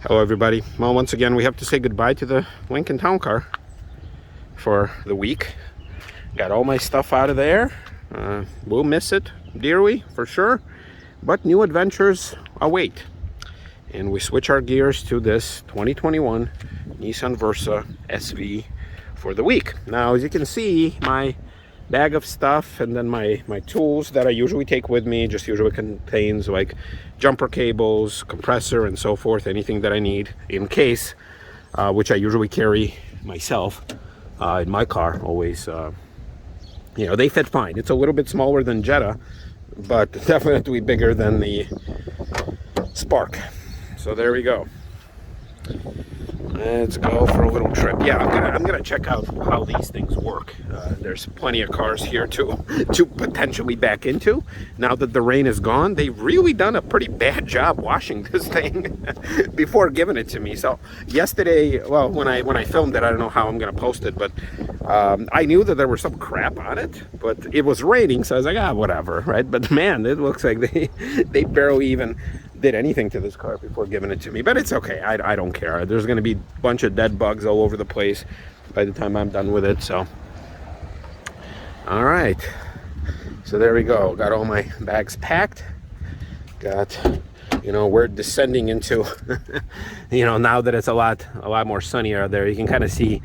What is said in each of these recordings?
Hello everybody. Well, once again we have to say goodbye to the Lincoln Town Car for the week. Got all my stuff out of there. We'll miss it dearly for sure, but new adventures await. And we switch our gears to this 2021 Nissan Versa SV for the week. Now, as you can see, my bag of stuff and then my tools that I usually take with me just usually contains like jumper cables, compressor, and so forth, anything that I need in case, which I usually carry myself in my car always. They fit fine. It's a little bit smaller than Jetta, but definitely bigger than the Spark. So there we go. Let's go for a little trip. Yeah, I'm gonna check out how these things work. There's plenty of cars here to potentially back into. Now that the rain is gone, they've really done a pretty bad job washing this thing before giving it to me. So yesterday, well, when I filmed it, I don't know how I'm gonna post it, but I knew that there was some crap on it, but it was raining, so I was like, whatever, right? But man, it looks like they barely even did anything to this car before giving it to me, but it's okay. I don't care. There's going to be a bunch of dead bugs all over the place by the time I'm done with it. So all right, so there we go. Got all my bags packed. Got, we're descending into now that it's a lot more sunnier out there, you can kind of see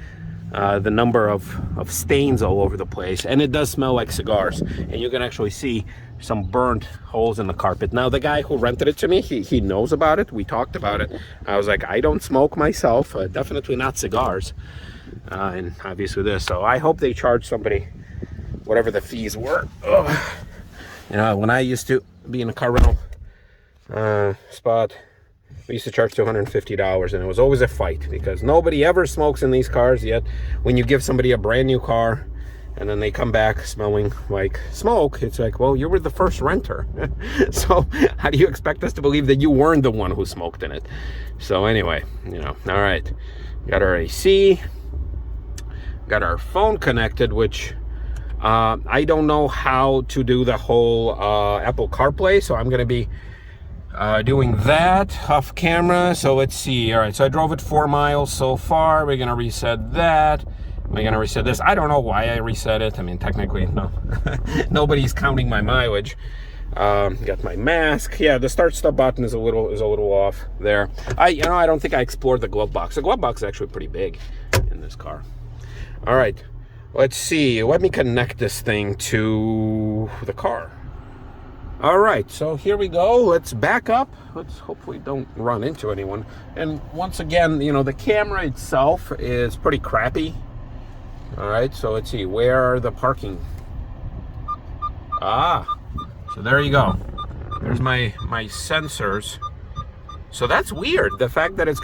the number of stains all over the place, and it does smell like cigars, and you can actually see some burnt holes in the carpet. Now, the guy who rented it to me, he knows about it. We talked about it. I was like, I don't smoke myself, definitely not cigars, and obviously this. So I hope they charge somebody whatever the fees were. When I used to be in a car rental spot, we used to charge $250, and it was always a fight because nobody ever smokes in these cars. Yet when you give somebody a brand new car and then they come back smelling like smoke, it's like, well, you were the first renter. So how do you expect us to believe that you weren't the one who smoked in it? So anyway, all right, got our AC, got our phone connected, which I don't know how to do the whole Apple CarPlay, so I'm going to be doing that off camera. So let's see. All right, so I drove it 4 miles so far. We're gonna reset that. We're gonna reset this. I don't know why I reset it. I mean, technically, no, nobody's counting my mileage. Got my mask. Yeah, the start-stop button is a little off there. I don't think I explored the glove box. The glove box is actually pretty big in this car. All right, let's see. Let me connect this thing to the car. All right, so here we go. Let's back up. Let's hopefully don't run into anyone. And once again, the camera itself is pretty crappy. All right, so let's see. Where are the parking? So there you go. There's my sensors. So that's weird. The fact that it's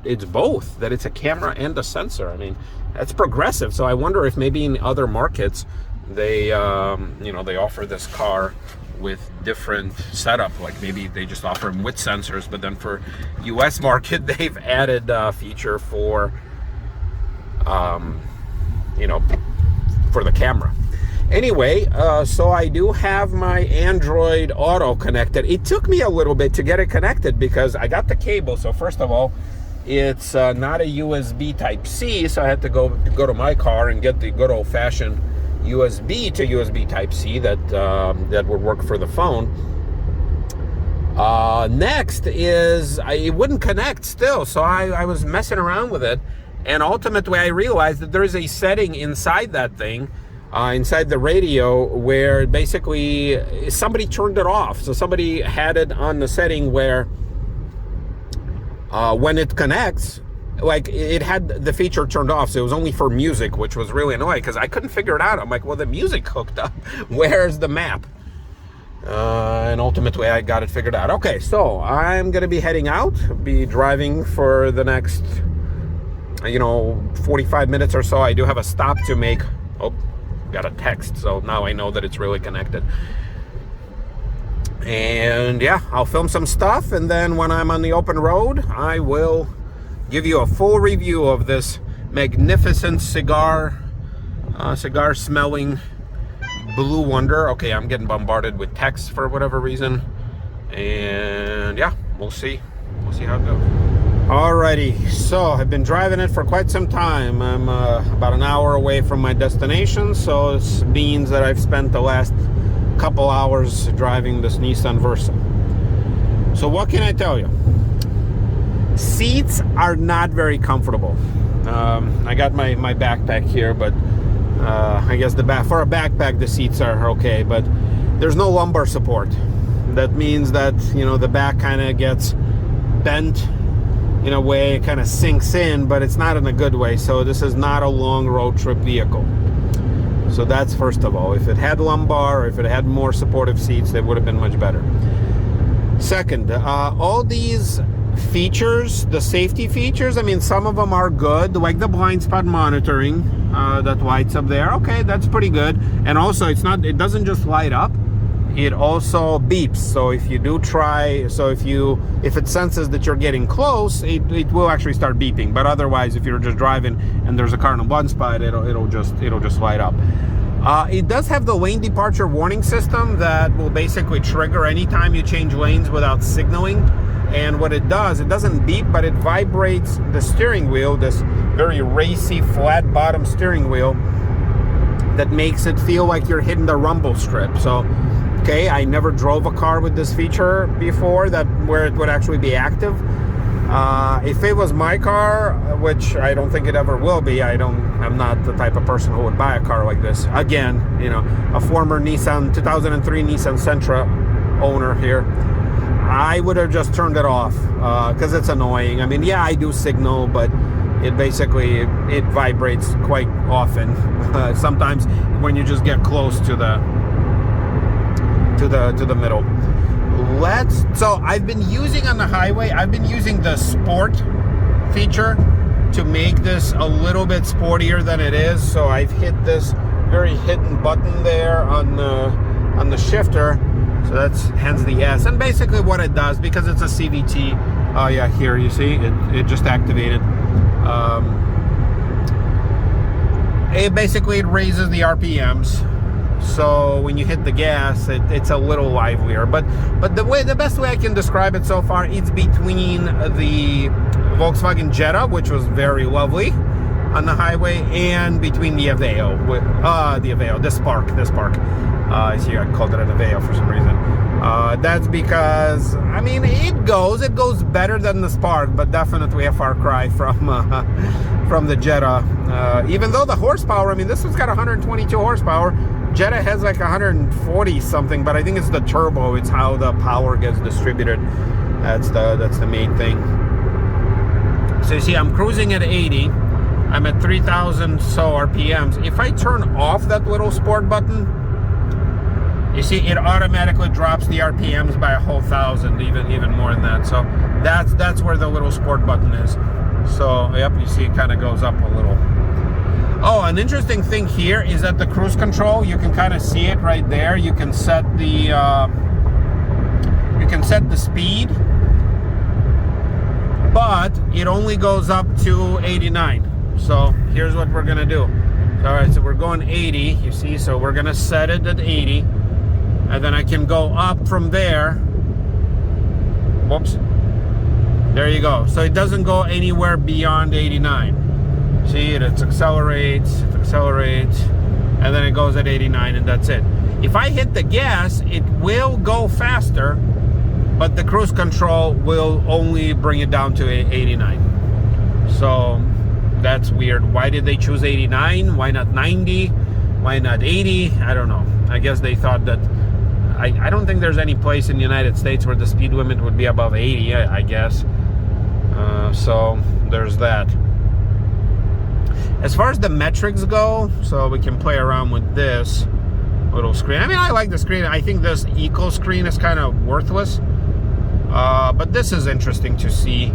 it's both, that it's a camera and a sensor. I mean, that's progressive. So I wonder if maybe in other markets they they offer this car with different setup, like maybe they just offer them with sensors, but then for US market they've added a feature for for the camera. Anyway, so I do have my Android Auto connected. It took me a little bit to get it connected because I got the cable. So first of all, it's not a USB Type-C, so I had to go to my car and get the good old-fashioned USB to USB Type-C that would work for the phone. Next is it wouldn't connect still, so I was messing around with it, and ultimately I realized that there is a setting inside that thing, inside the radio, where basically somebody turned it off. So somebody had it on the setting where when it connects, like it had the feature turned off, so it was only for music, which was really annoying because I couldn't figure it out. I'm like, well, the music hooked up. Where's the map? And ultimately I got it figured out. Okay, so I'm gonna be heading out, be driving for the next 45 minutes or so. I do have a stop to make. Oh, got a text, so now I know that it's really connected. And yeah, I'll film some stuff, and then when I'm on the open road, I will give you a full review of this magnificent cigar smelling Blue Wonder. Okay, I'm getting bombarded with texts for whatever reason, and yeah, we'll see how it goes. Alrighty, so I've been driving it for quite some time. I'm about an hour away from my destination, so this means that I've spent the last couple hours driving this Nissan Versa. So what can I tell you? Seats are not very comfortable. I got my backpack here, but I guess for a backpack the seats are okay, but there's no lumbar support. That means that, you know, the back kind of gets bent in a way, it kind of sinks in, but it's not in a good way. So this is not a long road trip vehicle. So that's first of all. If it had lumbar, or if it had more supportive seats, they would have been much better. Second, all these features, the safety features, I mean, some of them are good, like the blind spot monitoring that lights up there. Okay, that's pretty good. And also, it doesn't just light up, it also beeps. So if you do try, if it senses that you're getting close, it will actually start beeping. But otherwise, if you're just driving and there's a car in a blind spot, it'll just light up. It does have the lane departure warning system that will basically trigger anytime you change lanes without signaling. And what it does, it doesn't beep, but it vibrates the steering wheel, this very racy, flat bottom steering wheel that makes it feel like you're hitting the rumble strip. So, okay, I never drove a car with this feature before, where it would actually be active. If it was my car, which I don't think it ever will be, I'm not the type of person who would buy a car like this. Again, you know, a former 2003 Nissan Sentra owner here, I would have just turned it off because it's annoying. I mean, yeah, I do signal, but it vibrates quite often. Sometimes when you just get close to the middle. So I've been using on the highway, I've been using the sport feature to make this a little bit sportier than it is. So I've hit this very hidden button there on the shifter. So that's hence the S. And basically what it does, because it's a CVT, oh yeah, here you see it just activated. It raises the RPMs. So when you hit the gas, it's a little livelier. But the best way I can describe it so far, it's between the Volkswagen Jetta, which was very lovely on the highway, and between the Aveo, the Spark. See, I called it an Aveo for some reason. That's because, I mean, it goes better than the Spark, but definitely a far cry from the Jetta. Even though the horsepower, I mean, this one's got 122 horsepower. Jetta has like 140 something, but I think it's the turbo. It's how the power gets distributed. That's the main thing. So you see, I'm cruising at 80. I'm at 3,000 so RPMs. If I turn off that little sport button, you see, it automatically drops the RPMs by a whole 1,000, even more than that. So that's where the little sport button is. So yep, you see, it kind of goes up a little. Oh, an interesting thing here is that the cruise control, you can kind of see it right there. You can set the speed, but it only goes up to 89. So here's what we're gonna do. All right, so we're going 80, you see, so we're gonna set it at 80, and then I can go up from there. Whoops. There you go. So it doesn't go anywhere beyond 89. See, it accelerates, and then it goes at 89, and that's it. If I hit the gas, it will go faster, but the cruise control will only bring it down to 89. So that's weird. Why did they choose 89? Why not 90? Why not 80? I don't know. I guess they thought that, I don't think there's any place in the United States where the speed limit would be above 80, I guess. So there's that. As far as the metrics go, so we can play around with this little screen. I mean, I like the screen. I think this eco screen is kind of worthless. But this is interesting to see.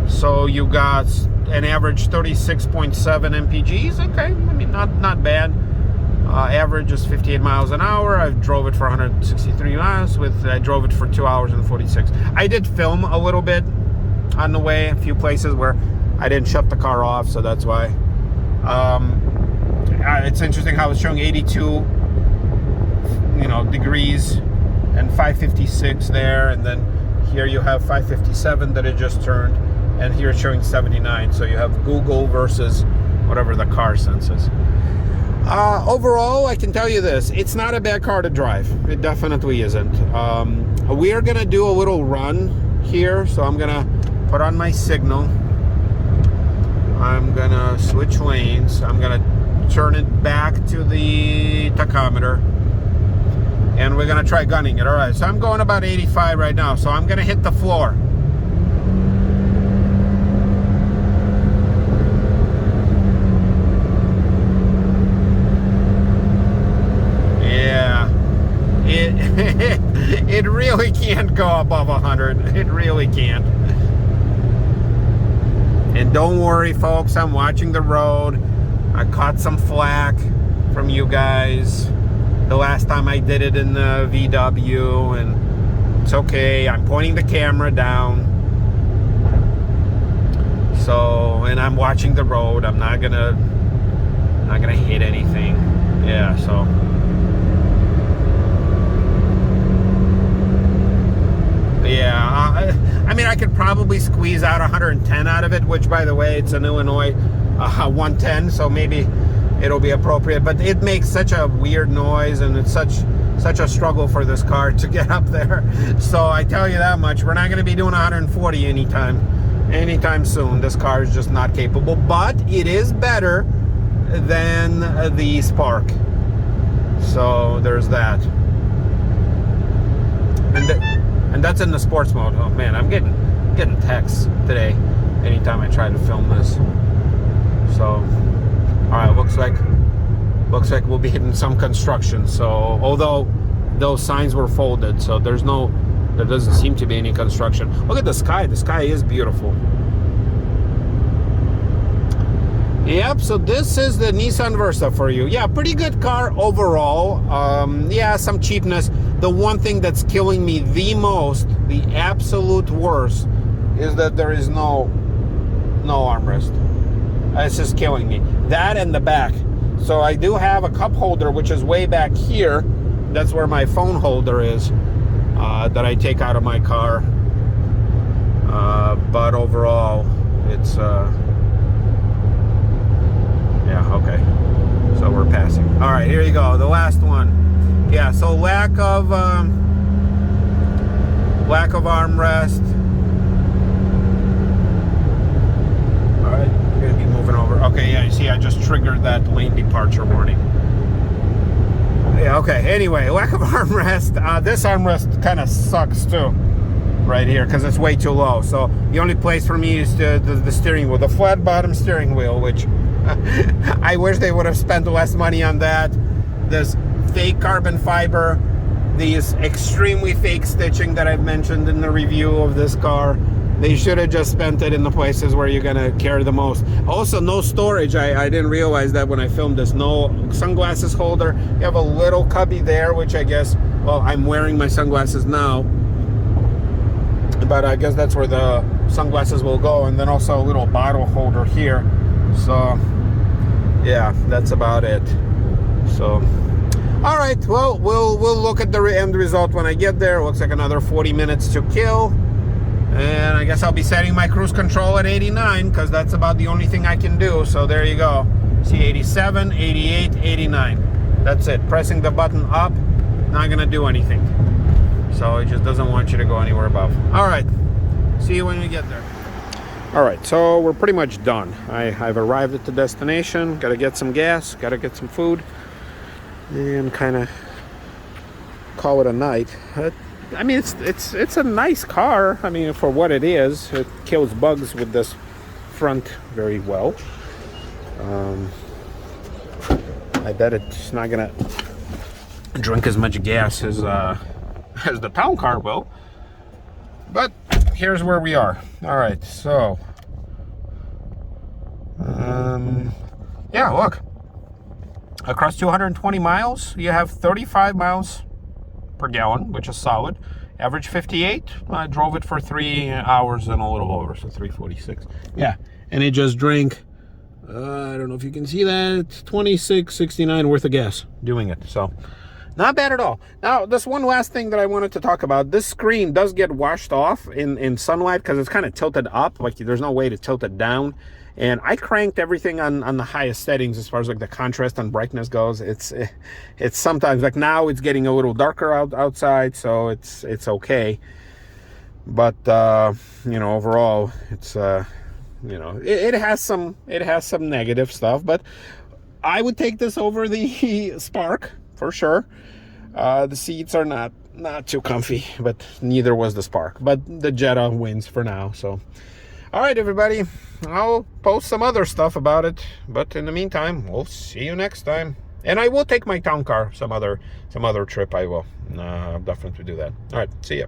So you got an average 36.7 mpgs. Okay, I mean, not bad. Average is 58 miles an hour. I drove it for 163 miles. I drove it for 2 hours and 46. I did film a little bit on the way, a few places where I didn't shut the car off, so that's why. It's interesting how it's showing 82 degrees and 556 there, and then here you have 557 that it just turned. and here it's showing 79. So you have Google versus whatever the car senses. Overall, I can tell you this, it's not a bad car to drive. It definitely isn't. We are gonna do a little run here, so I'm gonna put on my signal. I'm gonna switch lanes. I'm gonna turn it back to the tachometer, and we're gonna try gunning it. All right, so I'm going about 85 right now, so I'm gonna hit the floor. Yeah, it really can't go above 100. It really can't. And don't worry, folks, I'm watching the road. I caught some flack from you guys the last time I did it in the VW, and it's okay. I'm pointing the camera down. So, and I'm watching the road. I'm not gonna hit anything. Yeah, so. Yeah, I mean, I could probably squeeze out 110 out of it, which, by the way, it's an Illinois 110, so maybe it'll be appropriate. But it makes such a weird noise, and it's such a struggle for this car to get up there. So I tell you that much, we're not going to be doing 140 anytime soon. This car is just not capable, but it is better than the Spark. So there's that. And that's in the sports mode. Oh man, I'm getting texts today anytime I try to film this. So, all right, looks like we'll be hitting some construction. So, although those signs were folded, so there doesn't seem to be any construction. Look at the sky. The sky is beautiful. Yep, so this is the Nissan Versa for you. Yeah, pretty good car overall. Yeah, some cheapness. The one thing that's killing me the most, the absolute worst, is that there is no armrest. It's just killing me. That and the back. So I do have a cup holder, which is way back here. That's where my phone holder is, that I take out of my car. But overall, it's... yeah, okay. So we're passing. All right, here you go. The last one. Yeah, so lack of armrest. All right, you're gonna be moving over. Okay, yeah, you see, I just triggered that lane departure warning. Yeah, okay. Anyway, lack of armrest. This armrest kind of sucks too, right here, because it's way too low. So the only place for me is the steering wheel, the flat bottom steering wheel, which I wish they would have spent less money on that. This fake carbon fiber, these extremely fake stitching that I've mentioned in the review of this car, they should have just spent it in the places where you're gonna carry the most. Also, no storage. I didn't realize that when I filmed this. No sunglasses holder. You have a little cubby there, which I guess, well, I'm wearing my sunglasses now, but I guess that's where the sunglasses will go. And then also a little bottle holder here. So yeah, that's about it. So, all right, well, we'll look at the end result when I get there. It looks like another 40 minutes to kill, and I guess I'll be setting my cruise control at 89, because that's about the only thing I can do. So there you go. See, 87, 88, 89. That's it. Pressing the button up, not gonna do anything. So it just doesn't want you to go anywhere above. All right, see you when we get there. All right, so we're pretty much done. I've arrived at the destination. Got to get some gas, got to get some food, and kind of call it a night. I mean, it's a nice car. I mean, for what it is, it kills bugs with this front very well. I bet it's not gonna drink as much gas as the town car will. But here's where we are. All right, so yeah, look, across 220 miles you have 35 miles per gallon, which is solid. Average 58. I drove it for 3 hours and a little over, so 3:46. Yeah, and it just drank, I don't know if you can see that, 26.69 worth of gas doing it. So Not bad at all. Now, this one last thing that I wanted to talk about. This screen does get washed off in sunlight because it's kind of tilted up. Like, there's no way to tilt it down. And I cranked everything on the highest settings as far as like the contrast and brightness goes. It's sometimes, like now it's getting a little darker outside, so it's okay. But you know, overall, it's you know, it has some negative stuff, but I would take this over the Spark for sure. The seats are not too comfy, but neither was the Spark. But the Jetta wins for now. So, all right, everybody, I'll post some other stuff about it. But in the meantime, we'll see you next time. And I will take my town car some other trip. I will definitely do that. All right, see ya.